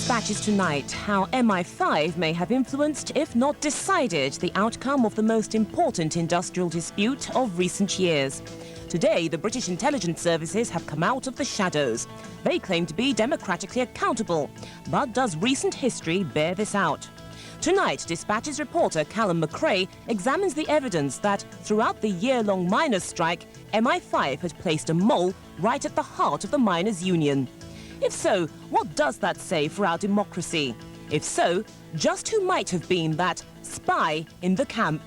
dispatches tonight how MI5 may have influenced, if not decided, the outcome of the most important industrial dispute of recent years. Today, the British intelligence services have come out of the shadows. They claim to be democratically accountable. But does recent history bear this out? Tonight, Dispatch's reporter Callum Macrae examines the evidence that throughout the year-long miners' strike, MI5 had placed a mole right at the heart of the miners' union. If so, what does that say for our democracy? If so, just who might have been that spy in the camp?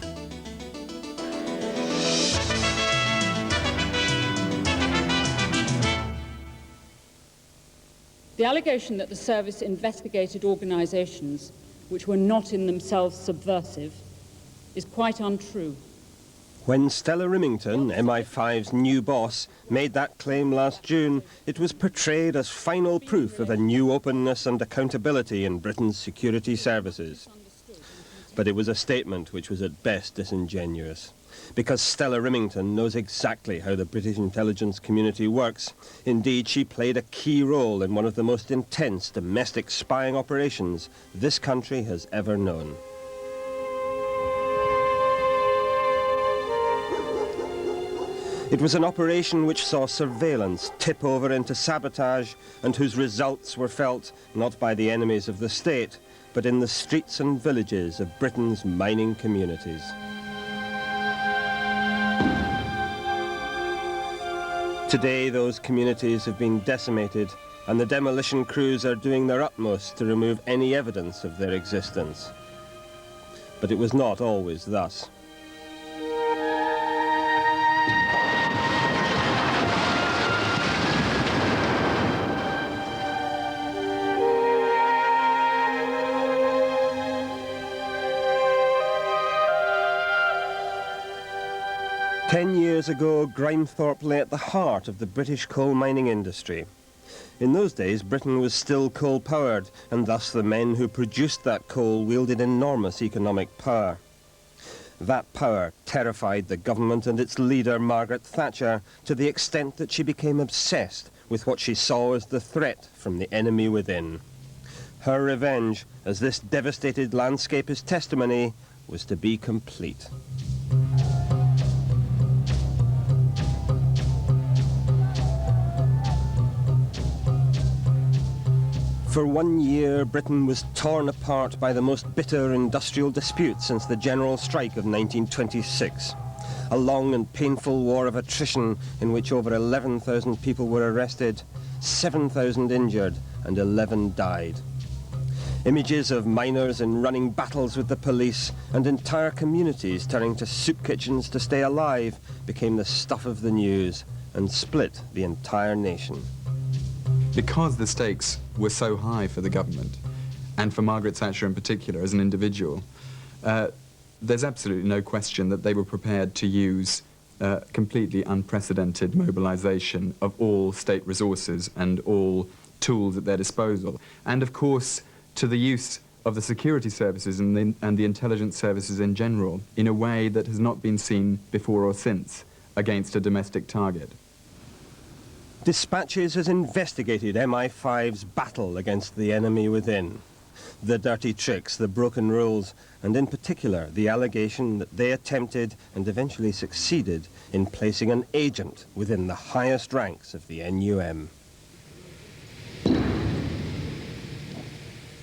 The allegation that the service investigated organisations which were not in themselves subversive is quite untrue. When Stella Rimington, MI5's new boss, made that claim last June, it was portrayed as final proof of a new openness and accountability in Britain's security services. But it was a statement which was at best disingenuous, because Stella Rimington knows exactly how the British intelligence community works. Indeed, she played a key role in one of the most intense domestic spying operations this country has ever known. It was an operation which saw surveillance tip over into sabotage and whose results were felt not by the enemies of the state, but in the streets and villages of Britain's mining communities. Today, those communities have been decimated, and the demolition crews are doing their utmost to remove any evidence of their existence. But it was not always thus. Ten years ago, Grimethorpe lay at the heart of the British coal mining industry. In those days, Britain was still coal-powered, and thus the men who produced that coal wielded enormous economic power. That power terrified the government and its leader, Margaret Thatcher, to the extent that she became obsessed with what she saw as the threat from the enemy within. Her revenge, as this devastated landscape is testimony, was to be complete. For 1 year, Britain was torn apart by the most bitter industrial dispute since the general strike of 1926. A long and painful war of attrition in which over 11,000 people were arrested, 7,000 injured, and 11 died. Images of miners in running battles with the police and entire communities turning to soup kitchens to stay alive became the stuff of the news and split the entire nation. Because the stakes were so high for the government, and for Margaret Thatcher in particular as an individual, there's absolutely no question that they were prepared to use completely unprecedented mobilization of all state resources and all tools at their disposal. And of course, to the use of the security services and the intelligence services in general in a way that has not been seen before or since against a domestic target. Dispatches has investigated MI5's battle against the enemy within. The dirty tricks, the broken rules, and in particular the allegation that they attempted and eventually succeeded in placing an agent within the highest ranks of the NUM.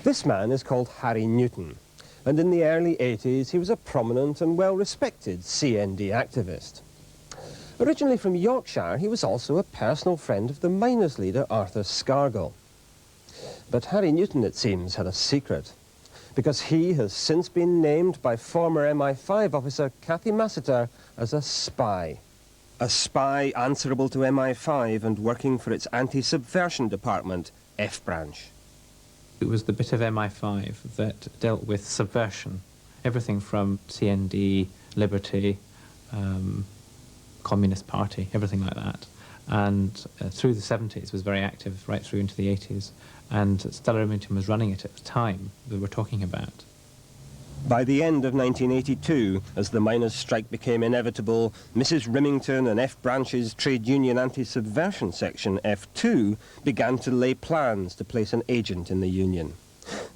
This man is called Harry Newton, and in the early 80s he was a prominent and well-respected CND activist. Originally from Yorkshire, he was also a personal friend of the miners' leader Arthur Scargill. But Harry Newton, it seems, had a secret, because he has since been named by former MI5 officer Cathy Massiter as a spy. A spy answerable to MI5 and working for its anti-subversion department, F Branch. It was the bit of MI5 that dealt with subversion, everything from CND, Liberty, Communist Party, everything like that. And through the 70s was very active, right through into the 80s. And Stella Rimington was running it at the time that we're talking about. By the end of 1982, as the miners' strike became inevitable, Mrs. Rimington and F Branch's trade union anti-subversion section, F2, began to lay plans to place an agent in the union.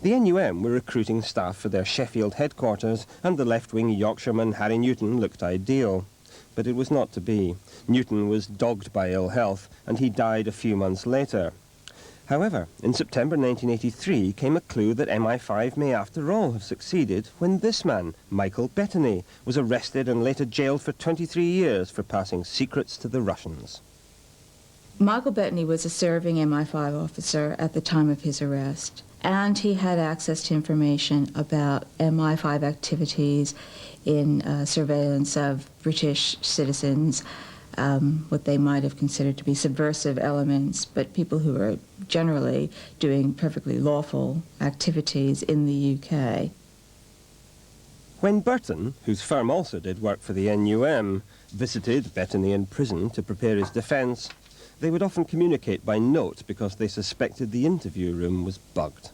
The NUM were recruiting staff for their Sheffield headquarters, and the left-wing Yorkshireman Harry Newton looked ideal. But it was not to be. Newton was dogged by ill health, and he died a few months later. However, in September 1983 came a clue that MI5 may after all have succeeded when this man, Michael Bettany, was arrested and later jailed for 23 years for passing secrets to the Russians. Michael Bettany was a serving MI5 officer at the time of his arrest, and he had access to information about MI5 activities in surveillance of British citizens, what they might have considered to be subversive elements, but people who were generally doing perfectly lawful activities in the UK. When Burton, whose firm also did work for the NUM, visited Bettany in prison to prepare his defence, they would often communicate by note because they suspected the interview room was bugged.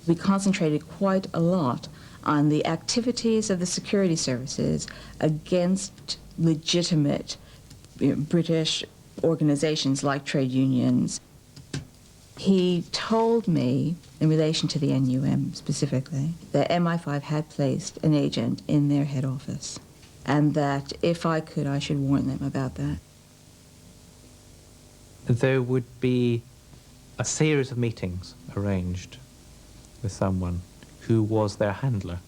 We concentrated quite a lot on the activities of the security services against legitimate British organizations like trade unions. He told me, in relation to the NUM specifically, that MI5 had placed an agent in their head office, and that if I could, I should warn them about that. There would be a series of meetings arranged with someone who was their handler.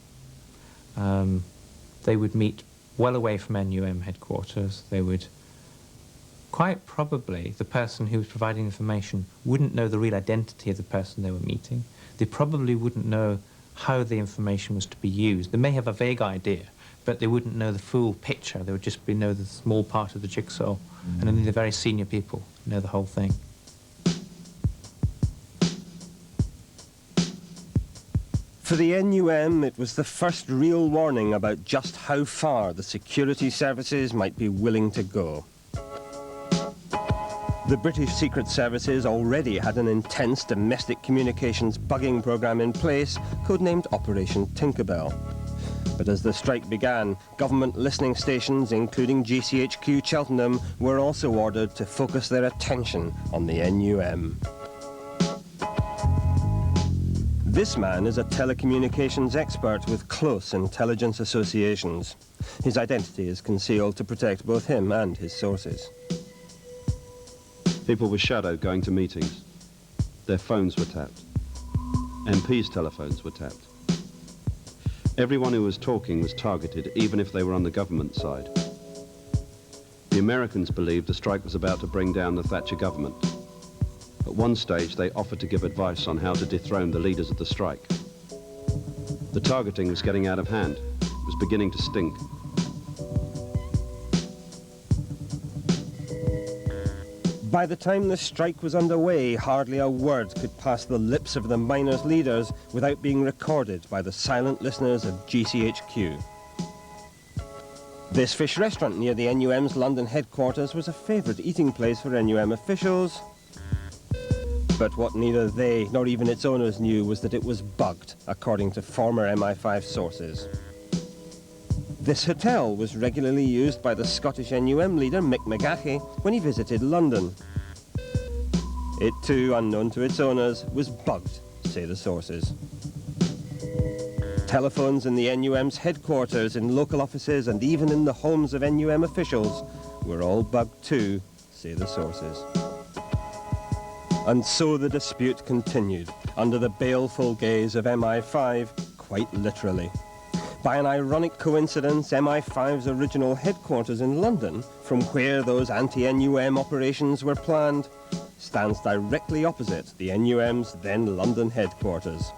They would meet well away from NUM headquarters. They would, quite probably, the person who was providing information wouldn't know the real identity of the person they were meeting. They probably wouldn't know how the information was to be used. They may have a vague idea, but they wouldn't know the full picture. They would just know the small part of the jigsaw, and only the very senior people know the whole thing. For the NUM, it was the first real warning about just how far the security services might be willing to go. The British Secret Services already had an intense domestic communications bugging programme in place, codenamed Operation Tinkerbell. But as the strike began, government listening stations, including GCHQ Cheltenham, were also ordered to focus their attention on the NUM. This man is a telecommunications expert with close intelligence associations. His identity is concealed to protect both him and his sources. People were shadowed going to meetings. Their phones were tapped. MPs' telephones were tapped. Everyone who was talking was targeted, even if they were on the government side. The Americans believed the strike was about to bring down the Thatcher government. At one stage, they offered to give advice on how to dethrone the leaders of the strike. The targeting was getting out of hand. It was beginning to stink. By the time the strike was underway, hardly a word could pass the lips of the miners' leaders without being recorded by the silent listeners of GCHQ. This fish restaurant near the NUM's London headquarters was a favourite eating place for NUM officials. But what neither they nor even its owners knew was that it was bugged, according to former MI5 sources. This hotel was regularly used by the Scottish NUM leader Mick Macrae when he visited London. It too, unknown to its owners, was bugged, say the sources. Telephones in the NUM's headquarters, in local offices and even in the homes of NUM officials were all bugged too, say the sources. And so the dispute continued, under the baleful gaze of MI5, quite literally. By an ironic coincidence, MI5's original headquarters in London, from where those anti-NUM operations were planned, stands directly opposite the NUM's then London headquarters.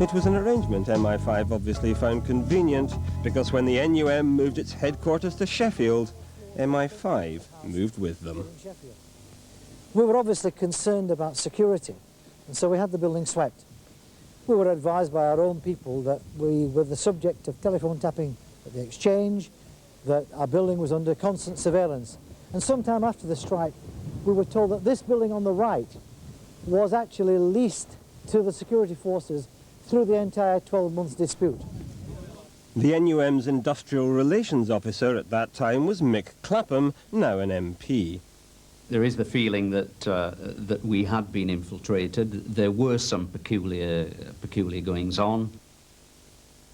It was an arrangement MI5 obviously found convenient, because when the NUM moved its headquarters to Sheffield, MI5 moved with them. We were obviously concerned about security, and so we had the building swept. We were advised by our own people that we were the subject of telephone tapping at the exchange, that our building was under constant surveillance. And sometime after the strike, we were told that this building on the right was actually leased to the security forces through the entire 12 months dispute. The NUM's industrial relations officer at that time was Mick Clapham, now an MP. There is the feeling that that we had been infiltrated. There were some peculiar goings-on.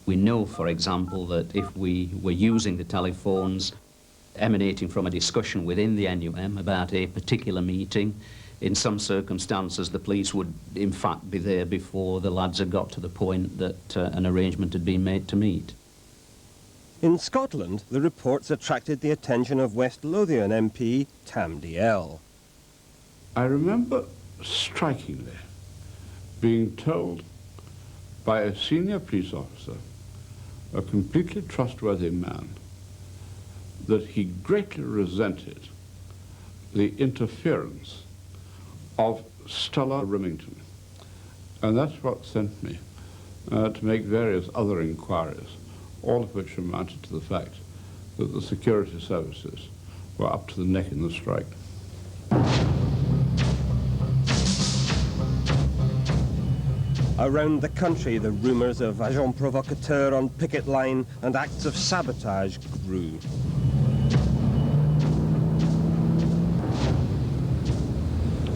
We know, for example, that if we were using the telephones emanating from a discussion within the NUM about a particular meeting, in some circumstances the police would in fact be there before the lads had got to the point that an arrangement had been made to meet. In Scotland, the reports attracted the attention of West Lothian MP Tam Dalyell. I remember strikingly being told by a senior police officer, a completely trustworthy man, that he greatly resented the interference of Stella Remington. And that's what sent me to make various other inquiries, all of which amounted to the fact that the security services were up to the neck in the strike. Around the country, the rumours of agents provocateurs on picket line and acts of sabotage grew.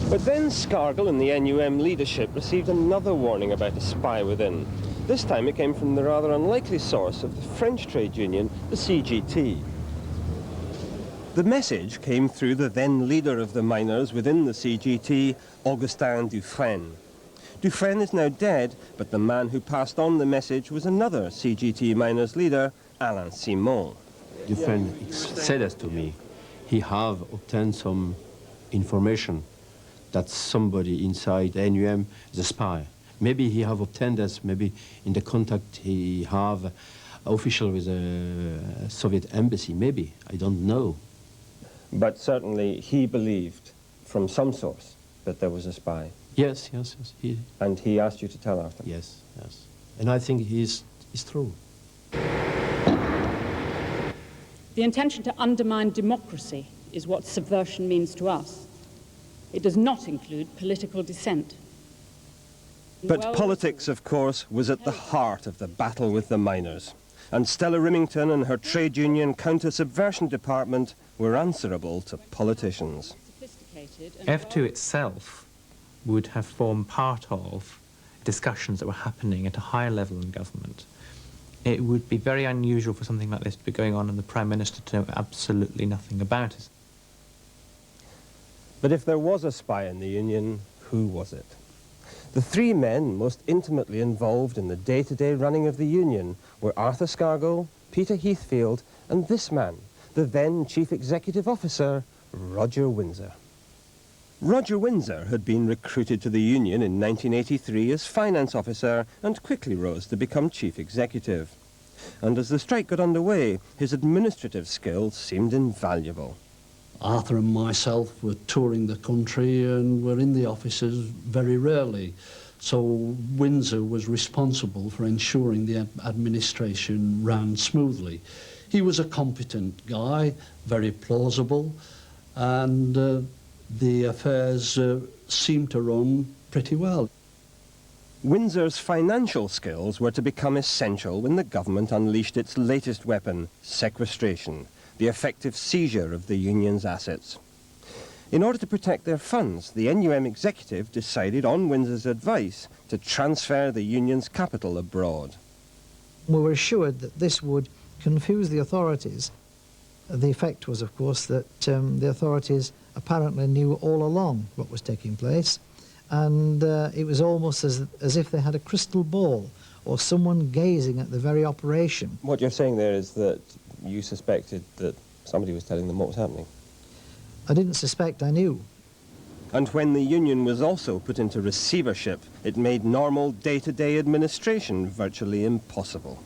But then Scargill and the NUM leadership received another warning about a spy within. This time it came from the rather unlikely source of the French trade union, the CGT. The message came through the then leader of the miners within the CGT, Augustin Dufresne. Dufresne is now dead, but the man who passed on the message was another CGT miners leader, Alain Simon. Dufresne said this to me. He have obtained some information that somebody inside NUM is a spy. Maybe he have obtained this, maybe in the contact he have official with the Soviet embassy, maybe, I don't know. But certainly he believed from some source that there was a spy. Yes. And he asked you to tell Arthur? Yes. And I think it's true. The intention to undermine democracy is what subversion means to us. It does not include political dissent. But politics, of course, was at the heart of the battle with the miners. And Stella Remington and her trade union counter-subversion department were answerable to politicians. F2 itself would have formed part of discussions that were happening at a higher level in government. It would be very unusual for something like this to be going on and the Prime Minister to know absolutely nothing about it. But if there was a spy in the union, who was it? The three men most intimately involved in the day-to-day running of the union were Arthur Scargill, Peter Heathfield, and this man, the then Chief Executive Officer, Roger Windsor. Roger Windsor had been recruited to the union in 1983 as finance officer and quickly rose to become chief executive. And as the strike got underway, his administrative skills seemed invaluable. Arthur and myself were touring the country and were in the offices very rarely. So Windsor was responsible for ensuring the administration ran smoothly. He was a competent guy, very plausible, and the affairs seemed to run pretty well. Windsor's financial skills were to become essential when the government unleashed its latest weapon, sequestration, the effective seizure of the union's assets. In order to protect their funds, the NUM executive decided on Windsor's advice to transfer the union's capital abroad. We were assured that this would confuse the authorities. The effect was, of course, that the authorities apparently knew all along what was taking place, and it was almost as if they had a crystal ball or someone gazing at the very operation. What you're saying there is that you suspected that somebody was telling them what was happening? I didn't suspect, I knew. And when the union was also put into receivership, it made normal day-to-day administration virtually impossible.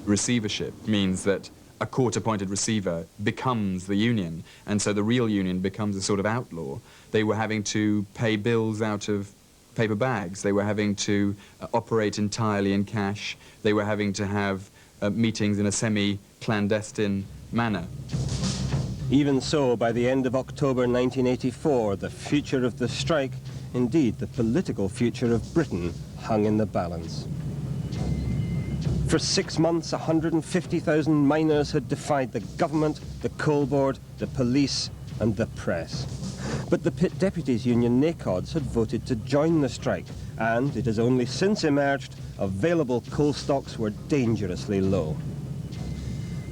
Receivership means that a court-appointed receiver becomes the union, and so the real union becomes a sort of outlaw. They were having to pay bills out of paper bags. They were having to operate entirely in cash. They were having to have meetings in a semi-clandestine manner. Even so, by the end of October 1984, the future of the strike, indeed the political future of Britain, hung in the balance. For 6 months, 150,000 miners had defied the government, the coal board, the police and the press. But the pit deputies union NACODs had voted to join the strike, and it has only since emerged available coal stocks were dangerously low.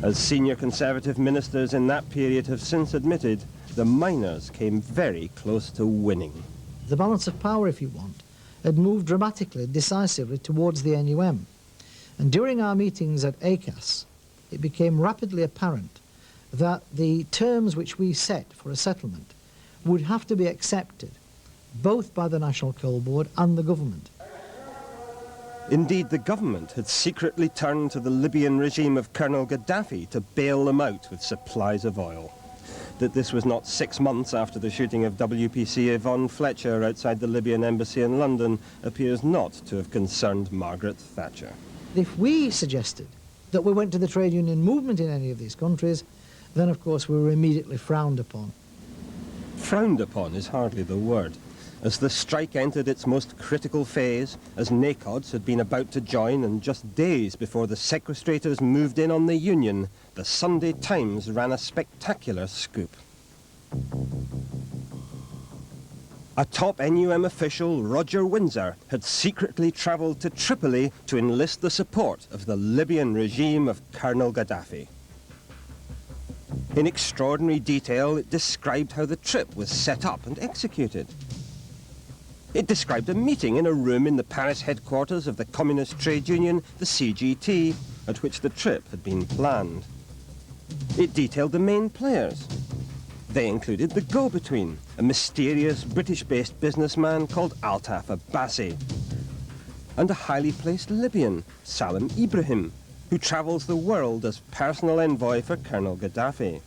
As senior Conservative ministers in that period have since admitted, the miners came very close to winning. The balance of power, if you want, had moved dramatically, decisively towards the NUM. And during our meetings at ACAS, it became rapidly apparent that the terms which we set for a settlement would have to be accepted both by the National Coal Board and the government. Indeed, the government had secretly turned to the Libyan regime of Colonel Gaddafi to bail them out with supplies of oil. That this was not 6 months after the shooting of WPC Yvonne Fletcher outside the Libyan embassy in London appears not to have concerned Margaret Thatcher. If we suggested that we went to the trade union movement in any of these countries, then of course we were immediately frowned upon. Frowned upon is hardly the word. As the strike entered its most critical phase, as NACODs had been about to join, and just days before the sequestrators moved in on the union, the Sunday Times ran a spectacular scoop. A top NUM official, Roger Windsor, had secretly travelled to Tripoli to enlist the support of the Libyan regime of Colonel Gaddafi. In extraordinary detail, it described how the trip was set up and executed. It described a meeting in a room in the Paris headquarters of the communist trade union, the CGT, at which the trip had been planned. It detailed the main players. They included the go-between, a mysterious British-based businessman called Altaf Abbasi, and a highly placed Libyan, Salim Ibrahim, who travels the world as personal envoy for Colonel Gaddafi.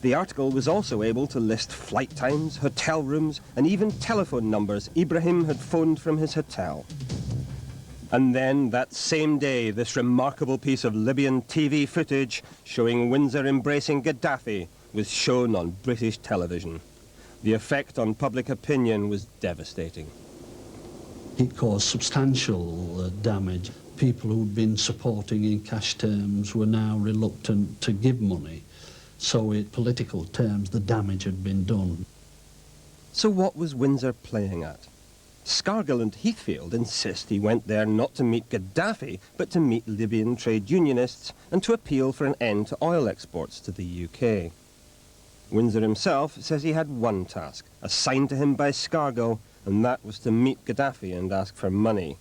The article was also able to list flight times, hotel rooms, and even telephone numbers Ibrahim had phoned from his hotel. And then, that same day, this remarkable piece of Libyan TV footage showing Windsor embracing Gaddafi was shown on British television. The effect on public opinion was devastating. It caused substantial damage. People who'd been supporting in cash terms were now reluctant to give money. So in political terms, the damage had been done. So what was Windsor playing at? Scargill and Heathfield insist he went there not to meet Gaddafi, but to meet Libyan trade unionists and to appeal for an end to oil exports to the UK. Windsor himself says he had one task, assigned to him by Scargill, and that was to meet Gaddafi and ask for money.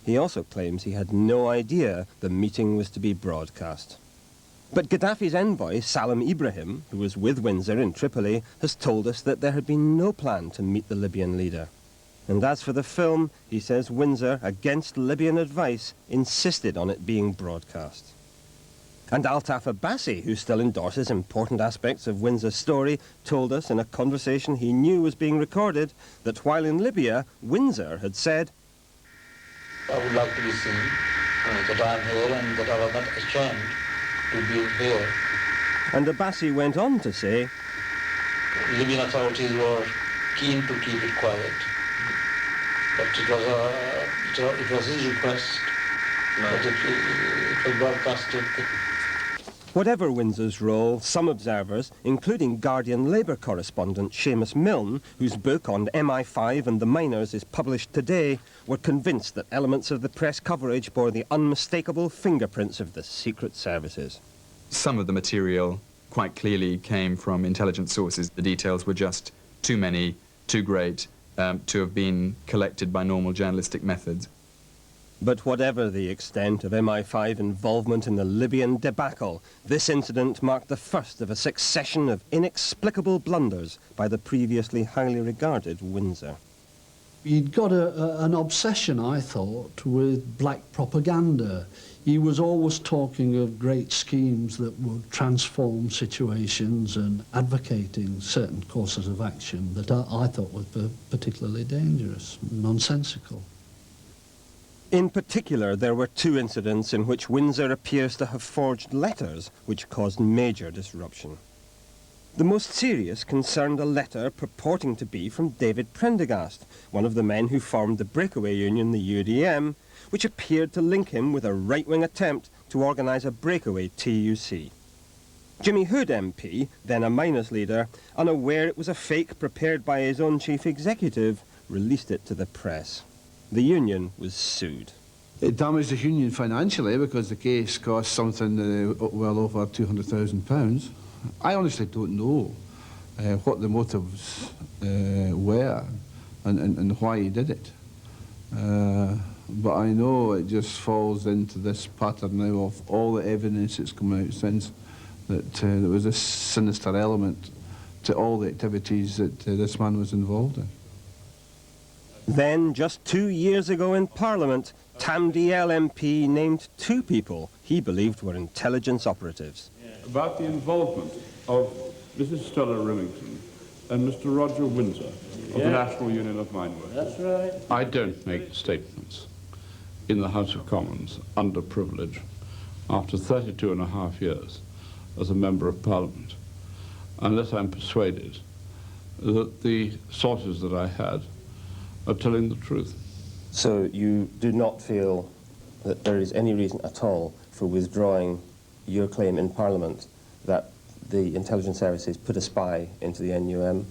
He also claims he had no idea the meeting was to be broadcast. But Gaddafi's envoy, Salim Ibrahim, who was with Windsor in Tripoli, has told us that there had been no plan to meet the Libyan leader. And as for the film, he says Windsor, against Libyan advice, insisted on it being broadcast. And Altaf Abbasi, who still endorses important aspects of Windsor's story, told us in a conversation he knew was being recorded that while in Libya, Windsor had said, I would like to be seen that I am here and that I was not ashamed to be here. And Abbasi went on to say, Libyan authorities were keen to keep it quiet, but it was his request that it was broadcasted. Whatever Windsor's role, some observers, including Guardian Labour correspondent Seamus Milne, whose book on MI5 and the miners is published today, were convinced that elements of the press coverage bore the unmistakable fingerprints of the secret services. Some of the material quite clearly came from intelligence sources. The details were just too many, too great, to have been collected by normal journalistic methods. But whatever the extent of MI5 involvement in the Libyan debacle, this incident marked the first of a succession of inexplicable blunders by the previously highly regarded Windsor. He'd got an obsession, I thought, with black propaganda. He was always talking of great schemes that would transform situations and advocating certain courses of action that I thought were particularly dangerous, nonsensical. In particular, there were two incidents in which Windsor appears to have forged letters which caused major disruption. The most serious concerned a letter purporting to be from David Prendergast, one of the men who formed the breakaway union, the UDM, which appeared to link him with a right-wing attempt to organise a breakaway TUC. Jimmy Hood MP, then a miners' leader, unaware it was a fake prepared by his own chief executive, released it to the press. The union was sued. It damaged the union financially because the case cost something well over £200,000. I honestly don't know what the motives were and why he did it. But I know it just falls into this pattern now of all the evidence that's come out since that there was a sinister element to all the activities that this man was involved in. Then, just 2 years ago in Parliament, Tam DL MP named 2 people he believed were intelligence operatives. About the involvement of Mrs. Stella Remington and Mr. Roger Windsor of the National Union of Mine Workers. That's right. I don't make statements in the House of Commons under privilege after 32.5 years as a Member of Parliament, unless I'm persuaded that the sources that I had are telling the truth. So you do not feel that there is any reason at all for withdrawing your claim in Parliament that the intelligence services put a spy into the NUM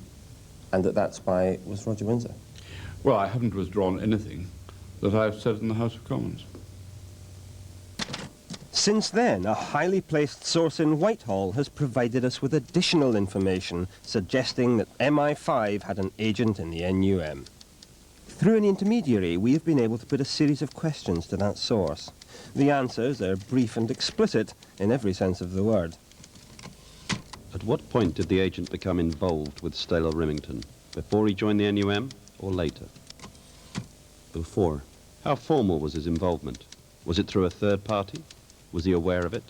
and that that spy was Roger Windsor? Well, I haven't withdrawn anything that I've said in the House of Commons. Since then, a highly placed source in Whitehall has provided us with additional information suggesting that MI5 had an agent in the NUM. Through an intermediary, we have been able to put a series of questions to that source. The answers are brief and explicit in every sense of the word. At what point did the agent become involved with Stella Remington? Before he joined the NUM or later? Before. How formal was his involvement? Was it through a third party? Was he aware of it?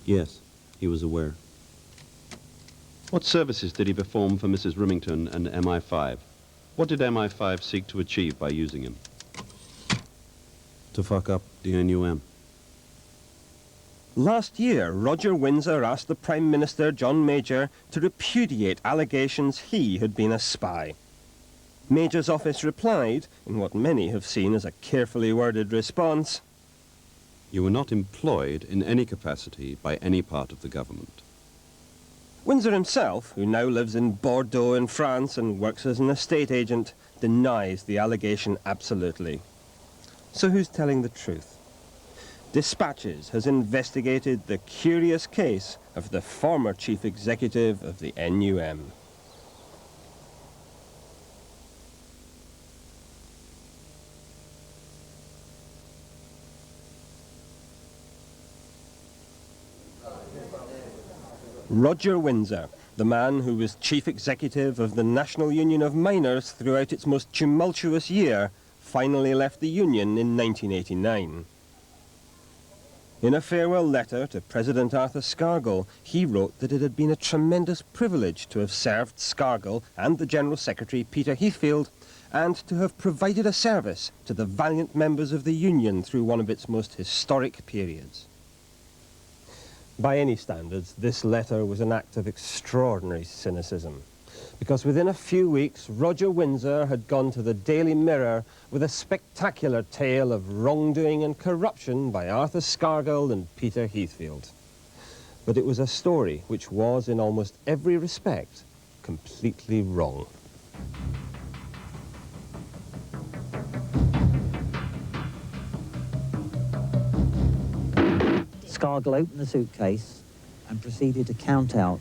Yes, he was aware. What services did he perform for Mrs. Remington and MI5? What did MI5 seek to achieve by using him? To fuck up the NUM. Last year, Roger Windsor asked the Prime Minister, John Major, to repudiate allegations he had been a spy. Major's office replied, in what many have seen as a carefully worded response, You were not employed in any capacity by any part of the government. Windsor himself, who now lives in Bordeaux in France and works as an estate agent, denies the allegation absolutely. So who's telling the truth? Dispatches has investigated the curious case of the former chief executive of the NUM. Roger Windsor, the man who was chief executive of the National Union of Miners throughout its most tumultuous year, finally left the union in 1989. In a farewell letter to President Arthur Scargill, he wrote that it had been a tremendous privilege to have served Scargill and the General Secretary Peter Heathfield, and to have provided a service to the valiant members of the union through one of its most historic periods. By any standards, this letter was an act of extraordinary cynicism, because within a few weeks, Roger Windsor had gone to the Daily Mirror with a spectacular tale of wrongdoing and corruption by Arthur Scargill and Peter Heathfield. But it was a story which was, in almost every respect, completely wrong. Scargill opened the suitcase and proceeded to count out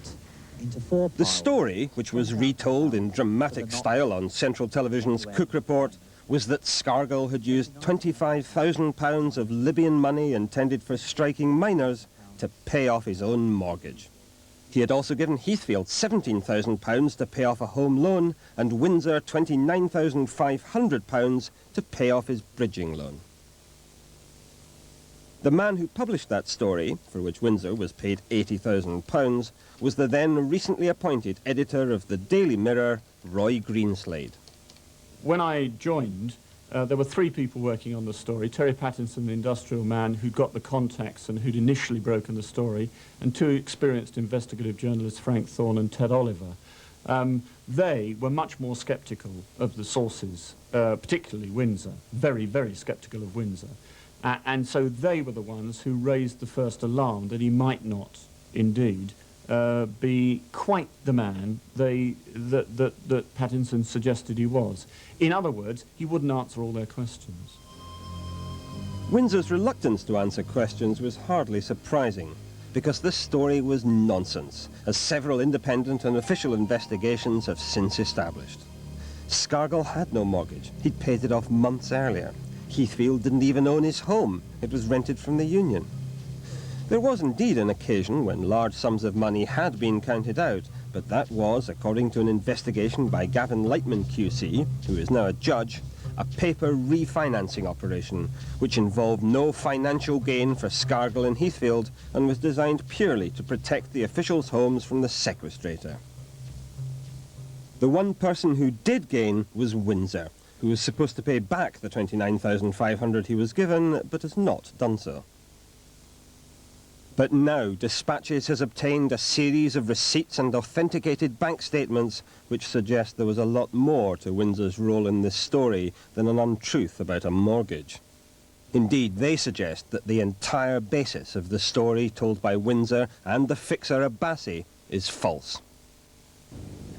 into 4 piles. The story, which was retold in dramatic style on Central Television's Cook Report, was that Scargill had used £25,000 of Libyan money intended for striking miners to pay off his own mortgage. He had also given Heathfield £17,000 to pay off a home loan and Windsor £29,500 to pay off his bridging loan. The man who published that story, for which Windsor was paid £80,000, was the then recently appointed editor of the Daily Mirror, Roy Greenslade. When I joined, there were 3 people working on the story. Terry Pattinson, the industrial man who got the contacts and who'd initially broken the story, and 2 experienced investigative journalists, Frank Thorne and Ted Oliver. They were much more sceptical of the sources, particularly Windsor, very, very sceptical of Windsor. And so they were the ones who raised the first alarm that he might not, indeed, be quite the man that Pattinson suggested he was. In other words, he wouldn't answer all their questions. Windsor's reluctance to answer questions was hardly surprising, because this story was nonsense, as several independent and official investigations have since established. Scargill had no mortgage. He'd paid it off months earlier. Heathfield didn't even own his home. It was rented from the union. There was indeed an occasion when large sums of money had been counted out, but that was, according to an investigation by Gavin Lightman QC, who is now a judge, a paper refinancing operation, which involved no financial gain for Scargill and Heathfield and was designed purely to protect the officials' homes from the sequestrator. The one person who did gain was Windsor, who was supposed to pay back the $29,500 he was given, but has not done so. But now Dispatches has obtained a series of receipts and authenticated bank statements which suggest there was a lot more to Windsor's role in this story than an untruth about a mortgage. Indeed, they suggest that the entire basis of the story told by Windsor and the fixer Abbasi is false.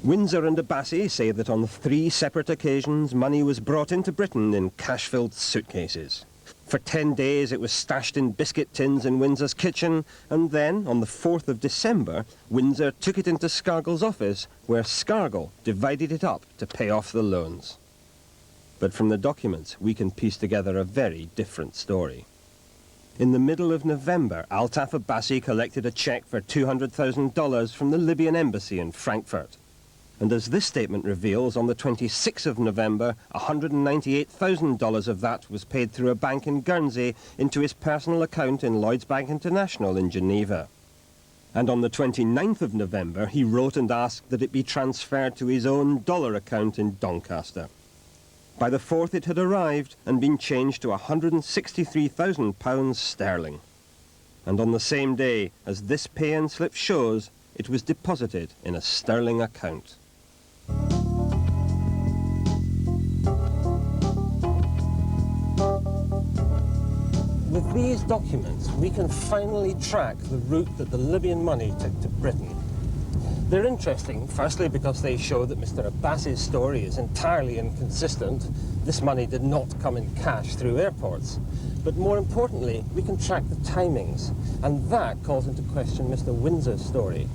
Windsor and Abbasi say that on 3 separate occasions money was brought into Britain in cash-filled suitcases. For 10 days it was stashed in biscuit tins in Windsor's kitchen, and then, on the 4th of December, Windsor took it into Scargill's office, where Scargill divided it up to pay off the loans. But from the documents we can piece together a very different story. In the middle of November, Altaf Abbasi collected a cheque for $200,000 from the Libyan embassy in Frankfurt. And as this statement reveals, on the 26th of November, $198,000 of that was paid through a bank in Guernsey into his personal account in Lloyds Bank International in Geneva. And on the 29th of November, he wrote and asked that it be transferred to his own dollar account in Doncaster. By the 4th it had arrived and been changed to £163,000 sterling. And on the same day, as this pay-in slip shows, it was deposited in a sterling account. With these documents, we can finally track the route that the Libyan money took to Britain. They're interesting, firstly because they show that Mr. Abbasi's story is entirely inconsistent. This money did not come in cash through airports. But more importantly, we can track the timings, and that calls into question Mr. Windsor's story.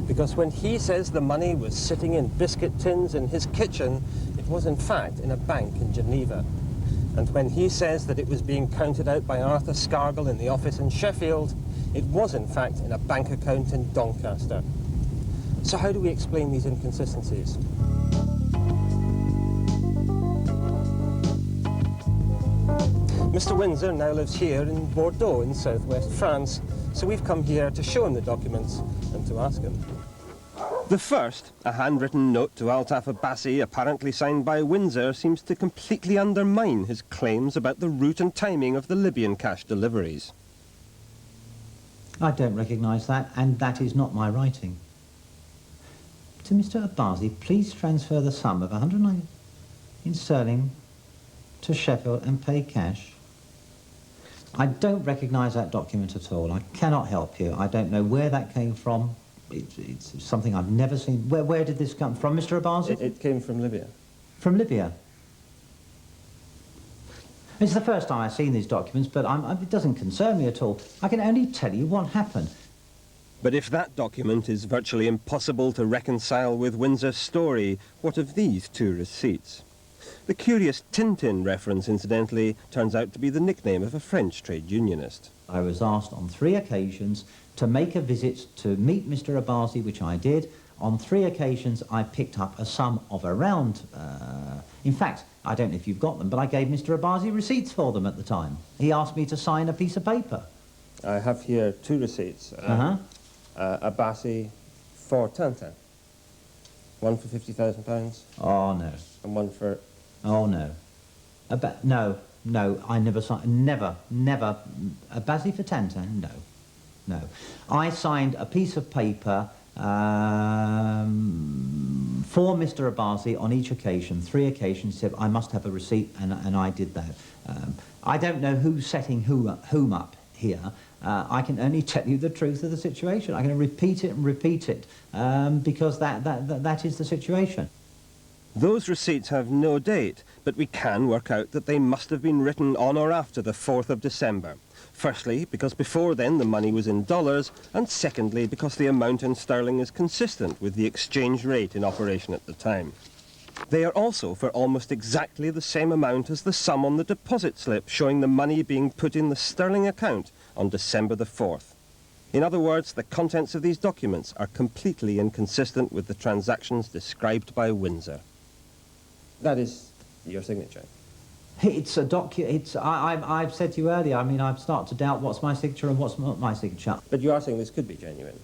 Because when he says the money was sitting in biscuit tins in his kitchen, it was in fact in a bank in Geneva. And when he says that it was being counted out by Arthur Scargill in the office in Sheffield, it was in fact in a bank account in Doncaster. So how do we explain these inconsistencies? Mr. Windsor now lives here in Bordeaux in southwest France, so we've come here to show him the documents and to ask him. The first, a handwritten note to Altaf Abbasi, apparently signed by Windsor, seems to completely undermine his claims about the route and timing of the Libyan cash deliveries. I don't recognise that, and that is not my writing. To Mr. Abbasi, please transfer the sum of 190 in sterling to Sheffield and pay cash. I don't recognise that document at all. I cannot help you. I don't know where that came from. It's something I've never seen. Where did this come from, Mr. Abbasi? It came from Libya. From Libya? It's the first time I've seen these documents, but it doesn't concern me at all. I can only tell you what happened. But if that document is virtually impossible to reconcile with Windsor's story, what of these 2 receipts? The curious Tintin reference, incidentally, turns out to be the nickname of a French trade unionist. I was asked on 3 occasions to make a visit to meet Mr. Abbasi, which I did. On 3 occasions, I picked up a sum of around... in fact, I don't know if you've got them, but I gave Mr. Abbasi receipts for them at the time. He asked me to sign a piece of paper. I have here 2 receipts. Abbasi for Tintin. One for £50,000. Oh, no. And one for... Oh, no. No, I never signed... Never. Abbasi for Tintin? No. I signed a piece of paper For Mr. Abbasi, on each occasion, 3 occasions, he said, I must have a receipt, and I did that. I don't know who's setting whom up here. I can only tell you the truth of the situation. I'm going to repeat it and repeat it, because that is the situation. Those receipts have no date, but we can work out that they must have been written on or after the 4th of December. Firstly, because before then the money was in dollars, and secondly, because the amount in sterling is consistent with the exchange rate in operation at the time. They are also for almost exactly the same amount as the sum on the deposit slip showing the money being put in the sterling account on December the 4th. In other words, the contents of these documents are completely inconsistent with the transactions described by Windsor. That is your signature? It's a I've said to you earlier, I mean, I start to doubt what's my signature and what's not my signature. But you are saying this could be genuine?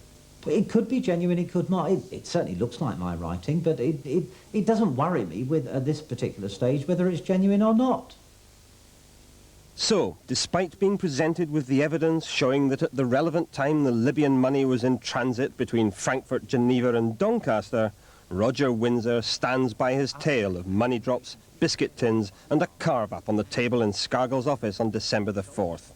It could be genuine, it could not. It certainly looks like my writing, but it doesn't worry me with, at this particular stage, whether it's genuine or not. So, despite being presented with the evidence showing that at the relevant time the Libyan money was in transit between Frankfurt, Geneva and Doncaster, Roger Windsor stands by his tale of money drops, biscuit tins and a carve-up on the table in Scargill's office on December the 4th.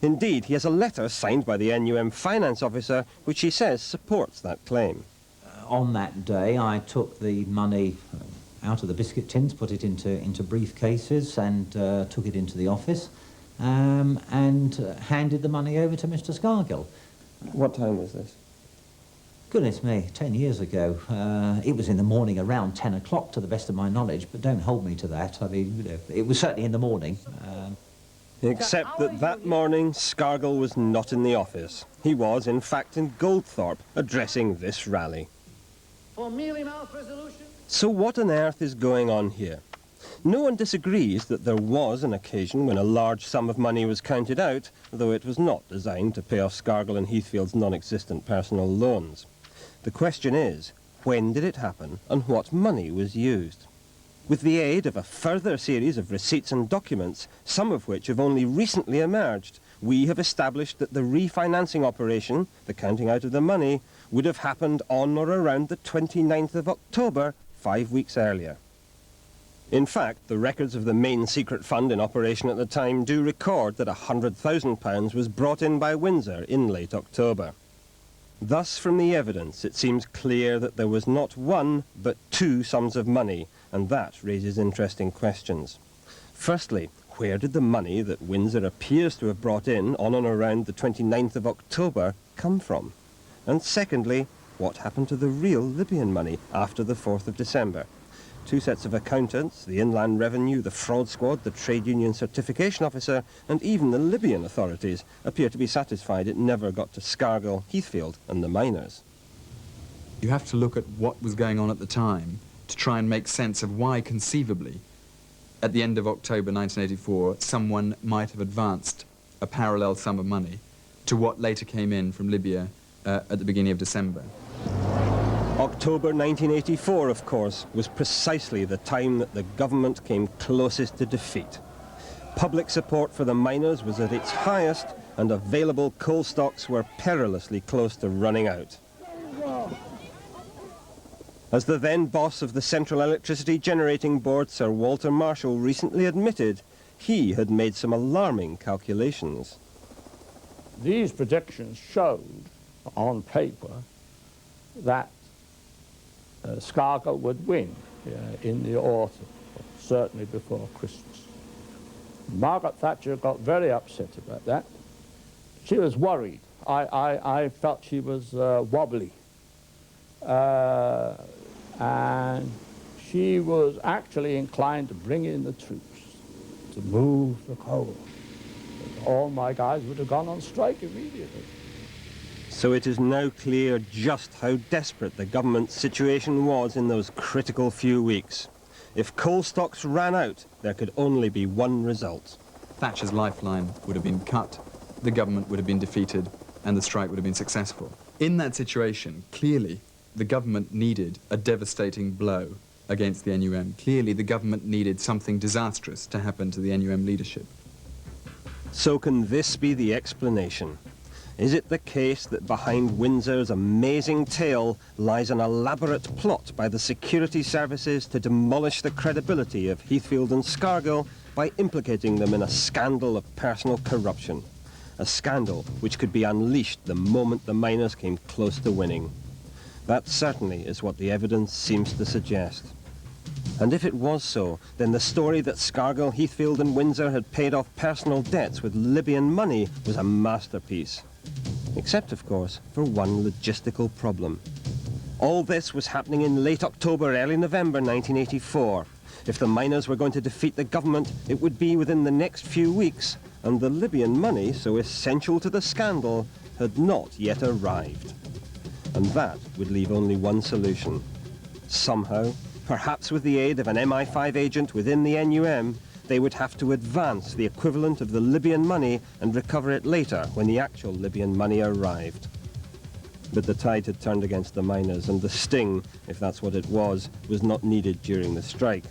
Indeed, he has a letter signed by the NUM finance officer which he says supports that claim. On that day, I took the money out of the biscuit tins, put it into briefcases and took it into the office and handed the money over to Mr. Scargill. What time was this? Goodness me, 10 years ago. It was in the morning around 10 o'clock to the best of my knowledge, but don't hold me to that. I mean, you know, it was certainly in the morning. Except that morning, Scargill was not in the office. He was, in fact, in Goldthorpe, addressing this rally. For mealy-mouthed resolution? So what on earth is going on here? No one disagrees that there was an occasion when a large sum of money was counted out, though it was not designed to pay off Scargill and Heathfield's non-existent personal loans. The question is, when did it happen and what money was used? With the aid of a further series of receipts and documents, some of which have only recently emerged, we have established that the refinancing operation, the counting out of the money, would have happened on or around the 29th of October, 5 weeks earlier. In fact, the records of the main secret fund in operation at the time do record that £100,000 was brought in by Windsor in late October. Thus, from the evidence, it seems clear that there was not one, but 2 sums of money, and that raises interesting questions. Firstly, where did the money that Windsor appears to have brought in on and around the 29th of October come from? And secondly, what happened to the real Libyan money after the 4th of December? 2 sets of accountants, the Inland Revenue, the Fraud Squad, the Trade Union Certification Officer, and even the Libyan authorities appear to be satisfied it never got to Scargill, Heathfield and the miners. You have to look at what was going on at the time to try and make sense of why, conceivably, at the end of October 1984, someone might have advanced a parallel sum of money to what later came in from Libya at the beginning of December. October 1984, of course, was precisely the time that the government came closest to defeat. Public support for the miners was at its highest, and available coal stocks were perilously close to running out. As the then boss of the Central Electricity Generating Board, Sir Walter Marshall, recently admitted, he had made some alarming calculations. These predictions showed on paper that Scargill would win in the autumn, certainly before Christmas. Margaret Thatcher got very upset about that. She was worried. I felt she was wobbly. And she was actually inclined to bring in the troops, to move the coal. All my guys would have gone on strike immediately. So it is now clear just how desperate the government's situation was in those critical few weeks. If coal stocks ran out, there could only be one result. Thatcher's lifeline would have been cut, the government would have been defeated, and the strike would have been successful. In that situation, clearly, the government needed a devastating blow against the NUM. Clearly, the government needed something disastrous to happen to the NUM leadership. So can this be the explanation? Is it the case that behind Windsor's amazing tale lies an elaborate plot by the security services to demolish the credibility of Heathfield and Scargill by implicating them in a scandal of personal corruption? A scandal which could be unleashed the moment the miners came close to winning. That certainly is what the evidence seems to suggest. And if it was so, then the story that Scargill, Heathfield and Windsor had paid off personal debts with Libyan money was a masterpiece. Except, of course, for one logistical problem. All this was happening in late October, early November 1984. If the miners were going to defeat the government, it would be within the next few weeks, and the Libyan money, so essential to the scandal, had not yet arrived. And that would leave only one solution. Somehow, perhaps with the aid of an MI5 agent within the NUM, they would have to advance the equivalent of the Libyan money and recover it later when the actual Libyan money arrived. But the tide had turned against the miners, and the sting, if that's what it was not needed during the strike.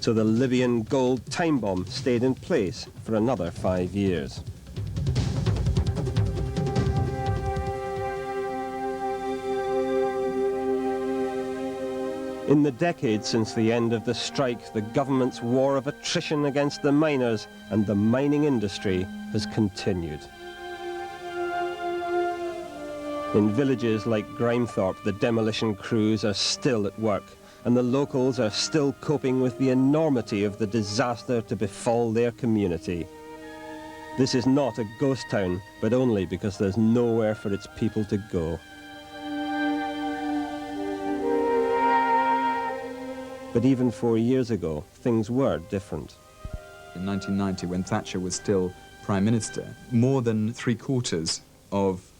So the Libyan gold time bomb stayed in place for another 5 years. In the decade since the end of the strike, the government's war of attrition against the miners and the mining industry has continued. In villages like Grimethorpe, the demolition crews are still at work, and the locals are still coping with the enormity of the disaster to befall their community. This is not a ghost town, but only because there's nowhere for its people to go. But even 4 years ago, things were different. In 1990, when Thatcher was still Prime Minister, more than 3/4 of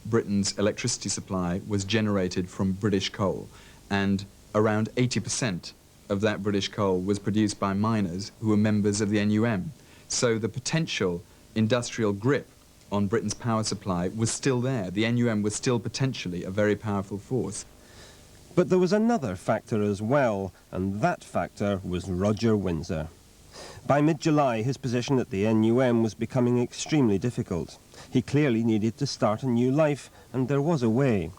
Britain's electricity supply was generated from British coal, and around 80% of that British coal was produced by miners who were members of the NUM. So the potential industrial grip on Britain's power supply was still there. The NUM was still potentially a very powerful force. But there was another factor as well, and that factor was Roger Windsor. By mid-July, his position at the NUM was becoming extremely difficult. He clearly needed to start a new life, and there was a way.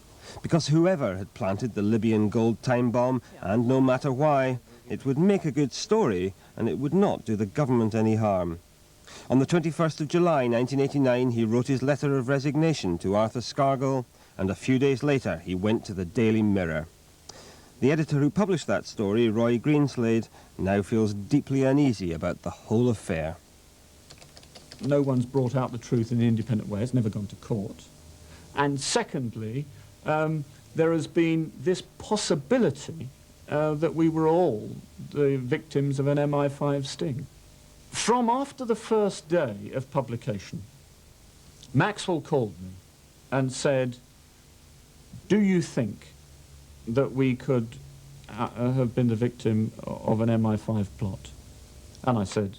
Because whoever had planted the Libyan gold time bomb, and no matter why, it would make a good story, and it would not do the government any harm. On the 21st of July 1989, he wrote his letter of resignation to Arthur Scargill, and a few days later he went to the Daily Mirror. The editor who published that story, Roy Greenslade, now feels deeply uneasy about the whole affair. No one's brought out the truth in an independent way. It's never gone to court. And secondly, there has been this possibility that we were all the victims of an MI5 sting. From after the first day of publication, Maxwell called me and said, "Do you think that we could have been the victim of an MI5 plot?" And I said,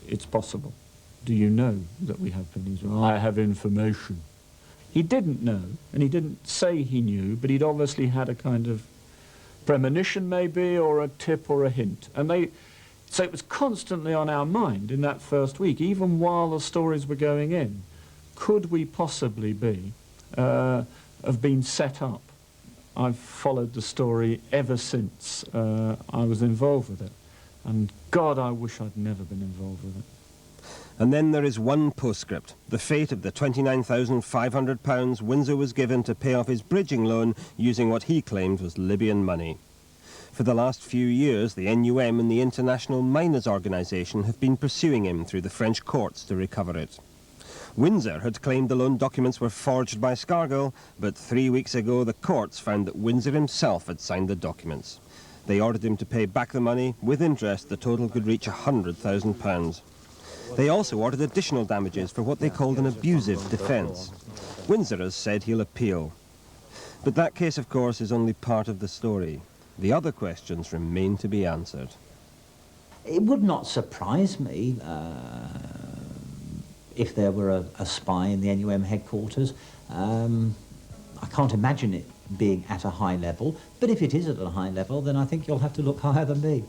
"It's possible. Do you know that we have been?" He said, "I have information." He didn't know, and he didn't say he knew, but he'd obviously had a kind of premonition maybe, or a tip or a hint. And so it was constantly on our mind in that first week, even while the stories were going in. Could we possibly be, have been set up? I've followed the story ever since I was involved with it. And God, I wish I'd never been involved with it. And then there is one postscript, the fate of the £29,500 Windsor was given to pay off his bridging loan using what he claimed was Libyan money. For the last few years, the NUM and the International Miners Organisation have been pursuing him through the French courts to recover it. Windsor had claimed the loan documents were forged by Scargill, but 3 weeks ago the courts found that Windsor himself had signed the documents. They ordered him to pay back the money. With interest, the total could reach £100,000. They also ordered additional damages for what they called an abusive defence. Windsor has said he'll appeal. But that case, of course, is only part of the story. The other questions remain to be answered. It would not surprise me if there were a spy in the NUM headquarters. I can't imagine it being at a high level, but if it is at a high level, then I think you'll have to look higher than me.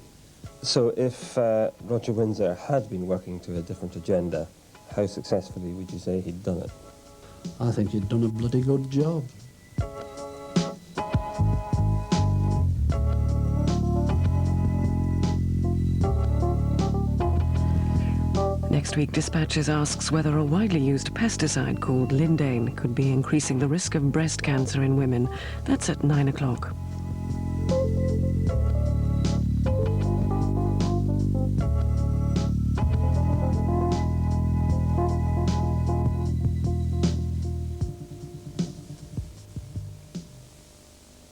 So if Roger Windsor had been working to a different agenda, how successfully would you say he'd done it? I think you'd done a bloody good job. Next week, Dispatches asks whether a widely used pesticide called lindane could be increasing the risk of breast cancer in women. That's at 9 o'clock.